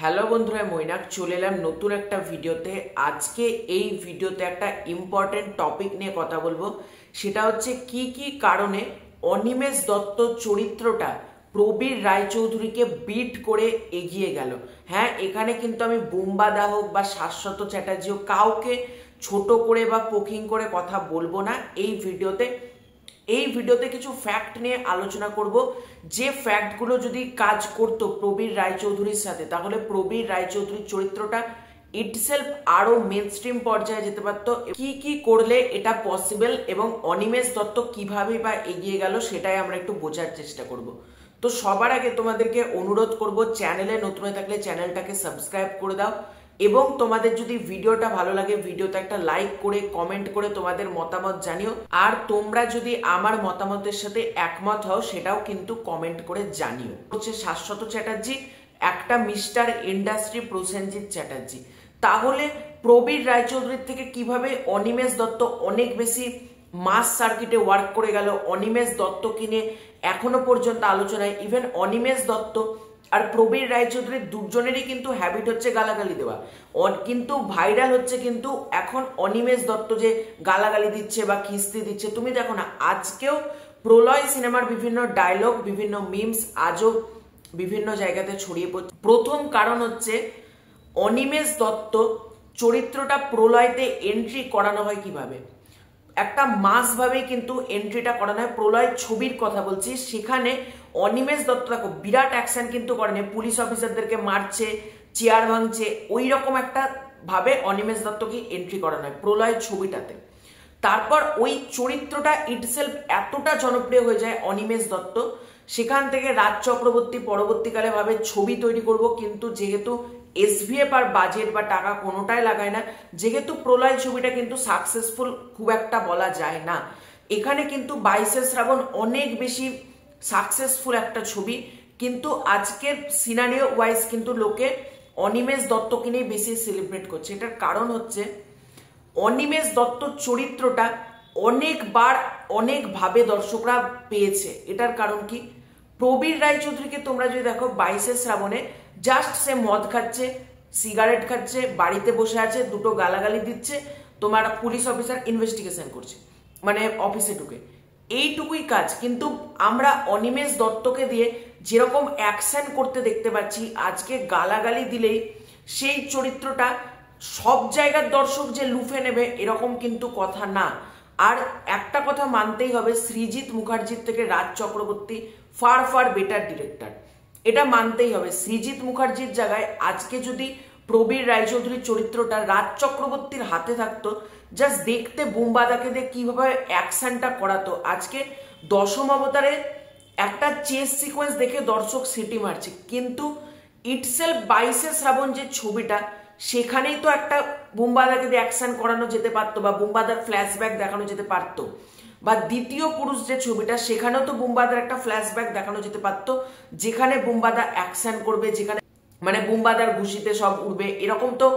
Hello বন্ধুরা, মৈনাক চলে এলাম নতুন একটা ভিডিওতে। আজকে এই ভিডিওতে একটা ইম্পর্টেন্ট টপিক নিয়ে কথা বলবো। সেটা হচ্ছে কি কি কারণে অনিমেষ দত্ত চরিত্রটা প্রবীর রায়চৌধুরীকে বিট করে এগিয়ে গেল। হ্যাঁ, এখানে কিন্তু আমি বুম্বাদা হোক বা শাশ্বত চ্যাটার্জি হোক, কাউকে ছোট করে বা পোকিং করে কথা বলবো না এই ভিডিওতে কিছু ফ্যাক্ট নিয়ে আলোচনা করব। যে ফ্যাক্টগুলো যদি কাজ করতো প্রবীর রায়চৌধুরীর সাথে, তাহলে প্রবীর রায়চৌধুরীর চরিত্রটা ইটসেলফ আরো মেইনস্ট্রিম পর্যায়ে যেতে পারতো। কি কি করলে এটা পসিবল এবং অনিমেষ দত্ত কিভাবে বা এগিয়ে গেল সেটাই আমরা একটু বোঝার চেষ্টা করব। তো সবার আগে তোমাদেরকে অনুরোধ করব, চ্যানেলে নতুন হয়ে থাকলে চ্যানেলটাকে সাবস্ক্রাইব করে দাও এবং তোমাদের যদি ভিডিওটা ভালো লাগে ভিডিওতে একটা লাইক করে কমেন্ট করে তোমাদের মতামত জানিও। আর তোমরা যদি আমার মতামতের সাথে একমত হও সেটাও কিন্তু কমেন্ট করে জানিও। হচ্ছে শাশ্বত চ্যাটার্জি, একটা মিস্টার ইন্ডাস্ট্রি প্রসেনজিৎ চ্যাটার্জি। তাহলে প্রবীর রায়চৌধুরীর থেকে কিভাবে অনিমেষ দত্ত অনেক বেশি মাস সার্কিটে ওয়ার্ক করে গেল। অনিমেষ দত্তকে নিয়ে এখনো পর্যন্ত আলোচনায়, ইভেন অনিমেষ দত্ত আর প্রবীর রায়চৌধুরীর দুজনেরই কিন্তু হ্যাবিট হচ্ছে গালাগালি দেওয়া, কিন্তু ভাইরাল হচ্ছে কিন্তু এখন অনিমেষ দত্ত যে গালাগালি দিচ্ছে বা খিস্তি দিচ্ছে। তুমি দেখো না, আজকেও প্রলয় সিনেমার বিভিন্ন ডায়লগ, বিভিন্ন মিমস আজও বিভিন্ন জায়গাতে ছড়িয়ে পড়ছে। প্রথম কারণ হচ্ছে অনিমেষ দত্ত চরিত্রটা প্রলয়তে এন্ট্রি করানো হয় কিভাবে, একটা মাস ভাবে কিন্তু এন্ট্রিটা করানো হয়। প্রলয় ছবির কথা বলছি, সেখানে অনিমেষ দত্ত দেখো বিরাট অ্যাকশন কিন্তু করেনি, পুলিশ অফিসারদেরকে মারছে, চেয়ার ভাঙছে, ওই রকম একটা ভাবে অনিমেষ দত্তকে এন্ট্রি করানো হয় প্রলয় ছবিটাতে। তারপর ওই চরিত্রটা ইটসেলফ এতটা জনপ্রিয় হয়ে যায় অনিমেষ দত্ত, সেখান থেকে রাজ চক্রবর্তী পরবর্তীকালে ভাবে ছবি তৈরি করব, কিন্তু যেহেতু এসভিএফ আর বাজেট বা টাকা কোনোটাই লাগায় না, যেহেতু প্রলয় ছবিটা কিন্তু সাকসেসফুল খুব একটা বলা যায় না। এখানে কিন্তু 22শে শ্রাবণ অনেক বেশি সাকসেসফুল একটা ছবি, কিন্তু আজকের সিনারিও ওয়াইজ কিন্তু লোকে অনিমেষ দত্তকে নিয়ে বেশি সেলিব্রেট করছে। এটার কারণ হচ্ছে অনিমেষ দত্তর চরিত্রটা অনেকবার অনেকভাবে দর্শকরা পেয়েছে। এটার কারণ কি, প্রবীর রায়চৌধুরীকে তোমরা যদি দেখো 22শে শ্রাবণে জাস্ট সে মদ খাচ্ছে, সিগারেট খাচ্ছে, বাড়িতে বসে আছে, দুটো গালাগালি দিচ্ছে, তোমার পুলিশ অফিসার ইনভেস্টিগেশন করছে, মানে অফিসে ঢুকে, এইটুকুই কাজ। কিন্তু আমরা অনিমেষ দত্তকে দিয়ে যেরকম অ্যাকশন করতে দেখতে পাচ্ছি, আজকে গালাগালি দিলেই সেই চরিত্রটা সব জায়গার দর্শক যে লুফে নেবে এরকম কিন্তু কথা না। আর একটা কথা মানতেই হবে, সৃজিত মুখার্জির থেকে Raj Chakraborty far far better director, এটা মানতেই হবে। সৃজিত মুখার্জির জায়গায় আজকে যদি প্রবীর রায়চৌধুরীর চরিত্রটা রাজ চক্রবর্তীর হাতে থাকতো, জাস্ট দেখতে বুম্বাদাকে দিয়ে কিভাবে অ্যাকশনটা করাতো। আজকে দশম অবতারে একটা চেস সিকোয়েন্স দেখে দর্শক সিটি মারছে, কিন্তু ইটসেলফ 22শে শ্রাবণ যে ছবিটা, সেখানেই তো একটা বুম্বাদাকে দিয়ে অ্যাকশন করানো যেতে পারতো, বা বুম্বাদার ফ্ল্যাশব্যাক দেখানো যেতে পারতো। বা দ্বিতীয় পুরুষ যে ছবিটা, সেখানেও তো বুম্বাদার একটা ফ্ল্যাশব্যাক দেখানো যেতে পারতো, যেখানে বুম্বাদা অ্যাকশন করবে, যেখানে মানে বুম্বাদার ঘুষিতে সব উঠবে, এরকম তো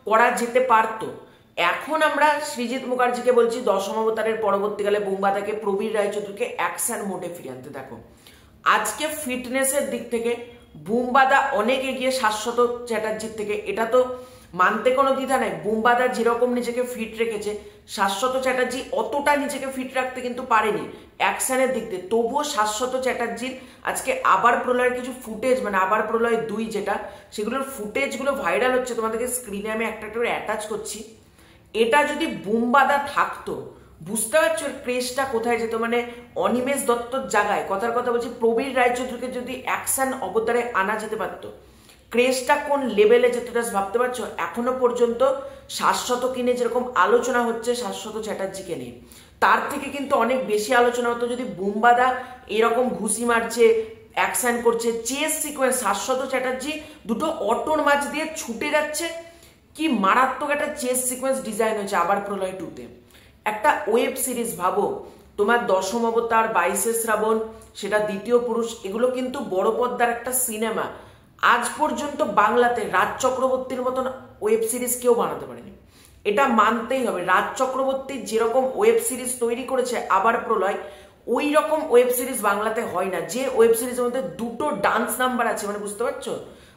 করা যেতে পারতো। এখন আমরা সৃজিত মুখার্জিকে বলছি দশম অবতারের পরবর্তীকালে বুম্বাদাকে, প্রবীর রায়চৌধুরীকে অ্যাকশন মোডে ফিরিয়ে আনতে। দেখো আজকে ফিটনেসের দিক থেকে বুম্বাদা অনেক এগিয়ে শাশ্বত চ্যাটার্জির থেকে, এটা তো মানতে কোনো দ্বিধা নাই। বুম্বাদা যেরকম নিজেকে ফিট রেখেছে, শাশ্বত চ্যাটার্জি অতটা নিজেকে ফিট রাখতে কিন্তু পারেনি অ্যাকশনের দিক দিয়ে। তবুও শাশ্বত চ্যাটার্জির আজকে আবার প্রলয়ের কিছু ফুটেজ, মানে আবার প্রলয় 2 যেটা, সেগুলোর ফুটেজগুলো ভাইরাল হচ্ছে, তোমাদেরকে স্ক্রিনে আমি একটা করে অ্যাটাচ করছি। এটা যদি বুম্বাদা থাকতো, বুঝতে পারছো ক্রেজটা কোথায় যেত, মানে অনিমেষ দত্তর জায়গায়, কথার কথা বলছি, প্রবীর রায়চৌধুরীকে যদি অ্যাকশন অবতারে আনা যেতে পারতো, ক্রেজটা কোন লেভেলে যেত জাস্ট ভাবতে পারছো। এখনো পর্যন্ত শাশ্বতকে নিয়ে যেরকম আলোচনা হচ্ছে শাশ্বত চ্যাটার্জিকে নিয়ে, তার থেকে কিন্তু অনেক বেশি আলোচনা হতো যদি বুম্বাদা এরকম ঘুষি মারছে, অ্যাকশন করছে, চেস সিকোয়েন্স, শাশ্বত চ্যাটার্জি দুটো অটোর মাঝ দিয়ে ছুটে যাচ্ছে, কি মারাত্মক একটা চেস সিকোয়েন্স ডিজাইন হয়েছে আবার প্রলয় 2তে। একটা ওয়েব সিরিজ ভাবো, তোমার দশম অবতার, 22শে শ্রাবণ, সেটা দ্বিতীয় পুরুষ, এগুলো কিন্তু বড় পর্দার একটা সিনেমা। আজ পর্যন্ত বাংলাতে রাজ চক্রবর্তীর মতন ওয়েব সিরিজ কেউ বানাতে পারেনি, এটা মানতেই হবে। রাজ চক্রবর্তী যেরকম ওয়েব সিরিজ তৈরি করেছে আবার প্রলয়, ওই রকম ওয়েব সিরিজ বাংলাতে হয় না। যে ওয়েব সিরিজের মধ্যে দুটো ডান্স নাম্বার আছে, মানে বুঝতে পারছো,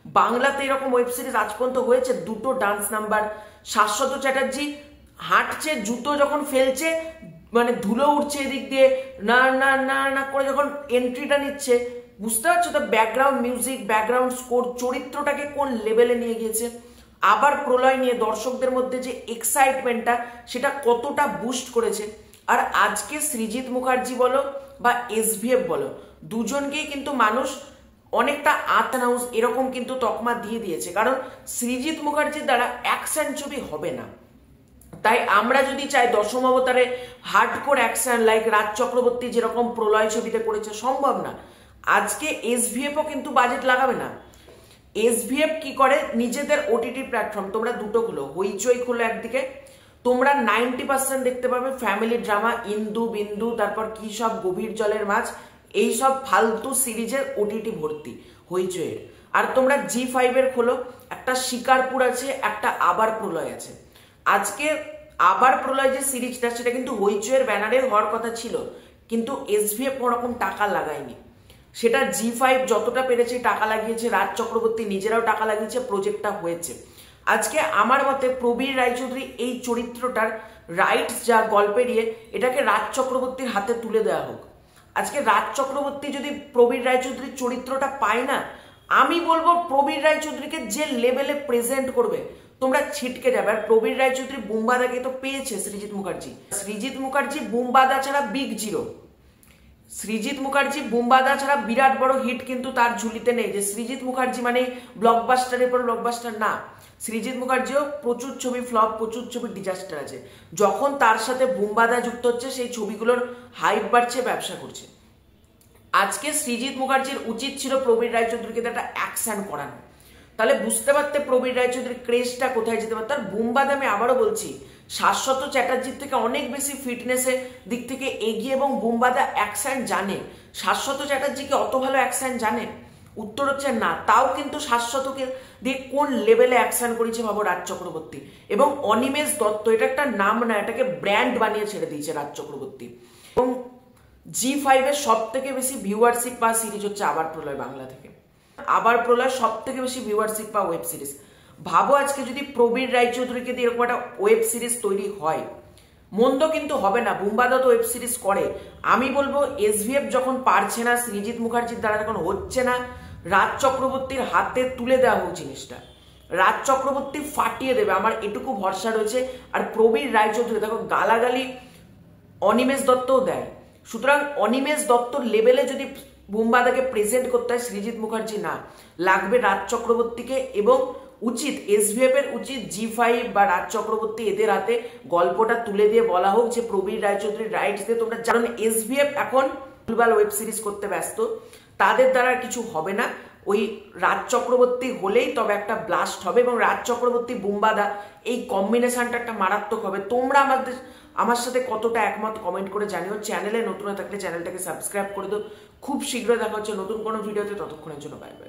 বাংলাতে এরকম ওয়েব সিরিজ আজ পর্যন্ত হয়েছে? দুটো ডান্স নাম্বার, শাশ্বত চ্যাটার্জি হাঁটছে, জুতো যখন ফেলছে মানে ধুলো উঠছে এদিক দিয়ে, না না না না করে যখন এন্ট্রিটা নিচ্ছে, বুঝতে পারছো তো ব্যাকগ্রাউন্ড মিউজিক, ব্যাকগ্রাউন্ড স্কোর চরিত্রটাকে কোন লেভেলে নিয়ে গিয়েছে। আবার প্রলয় নিয়ে দর্শকদের মধ্যে যে এক্সাইটমেন্টটা সেটা কতটা বুস্ট করেছে। আর আজকে সৃজিত মুখার্জি বলো বা এসভিএফ বলো, দুজনকেই কিন্তু মানুষ অনেকটা আতনাউস এরকম কিন্তু তকমা দিয়ে দিয়েছে, কারণ সৃজিত মুখার্জির দ্বারা অ্যাকশন ছবি হবে না। তাই আমরা যদি চাই দশম অবতারে hardcore action like Raj Chakraborty যেরকম প্রলয় ছবিতে করেছে, সম্ভব না। আজকে এসভিএফও কিন্তু বাজেট লাগাবে না। এসভিএফ কি করে, নিজেদের ওটিটি প্ল্যাটফর্ম, তোমরা দুটো খোলো, হইচই খোলো একদিকে, তোমরা 90% দেখতে পাবে ফ্যামিলি ড্রামা, ইন্দু বিন্দু, তারপর কি সব গভীর জলের মাছ, এইসব ফালতু সিরিজের ওটিটি ভর্তি হইচইয়ের। আর তোমরা জি5 এর খোলো, একটা শিকারপুর আছে, একটা আবার প্রলয় আছে। আজকে আবার প্রলয় যে সিরিজটা সেটা কিন্তু হইচইয়ের ব্যানারে হওয়ার কথা ছিল, কিন্তু এসভিএফ কোনোরকম টাকা লাগায়নি। সেটা জি5 যতটা পেরেছে টাকা লাগিয়েছে, রাজ চক্রবর্তী নিজেরাও টাকা লাগিয়েছে, প্রজেক্টটা হয়েছে। আজকে আমার মতে প্রবীর রায়চৌধুরী এই চরিত্রটার রাইটস যা গল্পে নিয়ে, এটাকে রাজ চক্রবর্তীর হাতে তুলে দেওয়া হোক। আজকে রাজ চক্রবর্তী যদি প্রবীর রায়চৌধুরীর চরিত্রটা পায় না, আমি বলবো প্রবীর রায়চৌধুরীকে যে লেভেলে প্রেজেন্ট করবে তোমরা ছিটকে যাবে। আর প্রবীর রায়চৌধুরী বুম্বাদাকে তো পেয়েছে সৃজিত মুখার্জি। সৃজিত মুখার্জি বুম্বাদা ছাড়া বিগ জিরো। সৃজিত মুখার্জি বুম্বাদা ছাড়া বিরাট বড় হিট কিন্তু তার ঝুলিতে নেই, যে সৃজিত মুখার্জি মানে ব্লকবাস্টারের পর ব্লকবাস্টার না। সৃজিত মুখার্জিও প্রচুর ছবি ফ্লপ, প্রচুর ছবির ডিজাস্টার আছে। যখন তার সাথে বুম্বাদা যুক্ত হচ্ছে সেই ছবিগুলোর হাইপ বাড়ছে, ব্যবসা করছে। আজকে সৃজিত মুখার্জির উচিত ছিল প্রবীর রায়চৌধুরীকে একটা অ্যাকশন করানো, তাহলে বুঝতে পারতে প্রবীর রায়চৌধুরীর ক্রেজটা কোথায় যেতে পারত। আর বুম্বাদা আমি আবারও বলছি, শাশ্বত চ্যাটার্জির থেকে অনেক বেশি ফিটনেসের দিক থেকে এগিয়ে, এবং বুম্বাদা অ্যাকশন জানে। শাশ্বত চ্যাটার্জি কি অত ভালো অ্যাকশন জানে? উত্তর হচ্ছে না। তাও কিন্তু শাশ্বতকে দিয়ে কোন লেভেলে অ্যাকশন করেছে ভাবো রাজ চক্রবর্তী। এবং অনিমেষ দত্ত, এটা একটা নাম না, এটাকে ব্র্যান্ড বানিয়ে ছেড়ে দিয়েছে রাজ চক্রবর্তী। এবং জি5 এর সব থেকে বেশি ভিউয়ারশিপ পাওয়া সিরিজ হচ্ছে আবার প্রলয় বাংলা থেকে। আবার প্রলয় সব থেকে বেশি ভিউয়ারশিপ পাওয়া ওয়েব সিরিজ। ভাবো আজকে যদি প্রবীর রায়চৌধুরীকে দিয়ে এরকম একটা ওয়েব সিরিজ তৈরি হয়, মন্দ কিন্তু হবে না। বুম্বাদা তো ওয়েব সিরিজ করে। আমি বলবো এসভিএফ যখন পারছে না, সৃজিত মুখার্জির দ্বারা যখন হচ্ছে না, রাজ চক্রবর্তীর হাতে তুলে দেওয়া হোক জিনিসটা। রাজ চক্রবর্তী ফাটিয়ে দেবে, আমার এটুকু ভরসা রয়েছে। আর প্রবীর রায়চৌধুরী দেখো গালাগালি অনিমেষ দত্তও দেয়, সুতরাং অনিমেষ দত্তর লেভেলে যদি বুম্বাদাকে প্রেজেন্ট করতে হয় সৃজিত মুখার্জি না, লাগবে রাজ চক্রবর্তীকে। এবং উচিত এসভিএফ এর উচিত জি5 বা রাজ চক্রবর্তী এদের হাতে গল্পটা তুলে দিয়ে বলা হোক যে প্রবীর রায়চৌধুরীর রাইটস দিয়ে তোমরা, কারণ এসভিএফ এখন ভুলভাল ওয়েব সিরিজ করতে ব্যস্ত, তাদের দ্বারা কিছু হবে না। ওই রাজ চক্রবর্তী হলেই তবে একটা ব্লাস্ট হবে, এবং রাজ চক্রবর্তী বুম্বাদা এই কম্বিনেশনটা একটা মারাত্মক হবে। তোমরা আমার সাথে কতটা একমত কমেন্ট করে জানিও। চ্যানেলে নতুন থাকলে চ্যানেলটাকে সাবস্ক্রাইব করে দাও। খুব শীঘ্রই দেখা হচ্ছে নতুন কোনো ভিডিওতে, ততক্ষণের জন্য বাই বাই।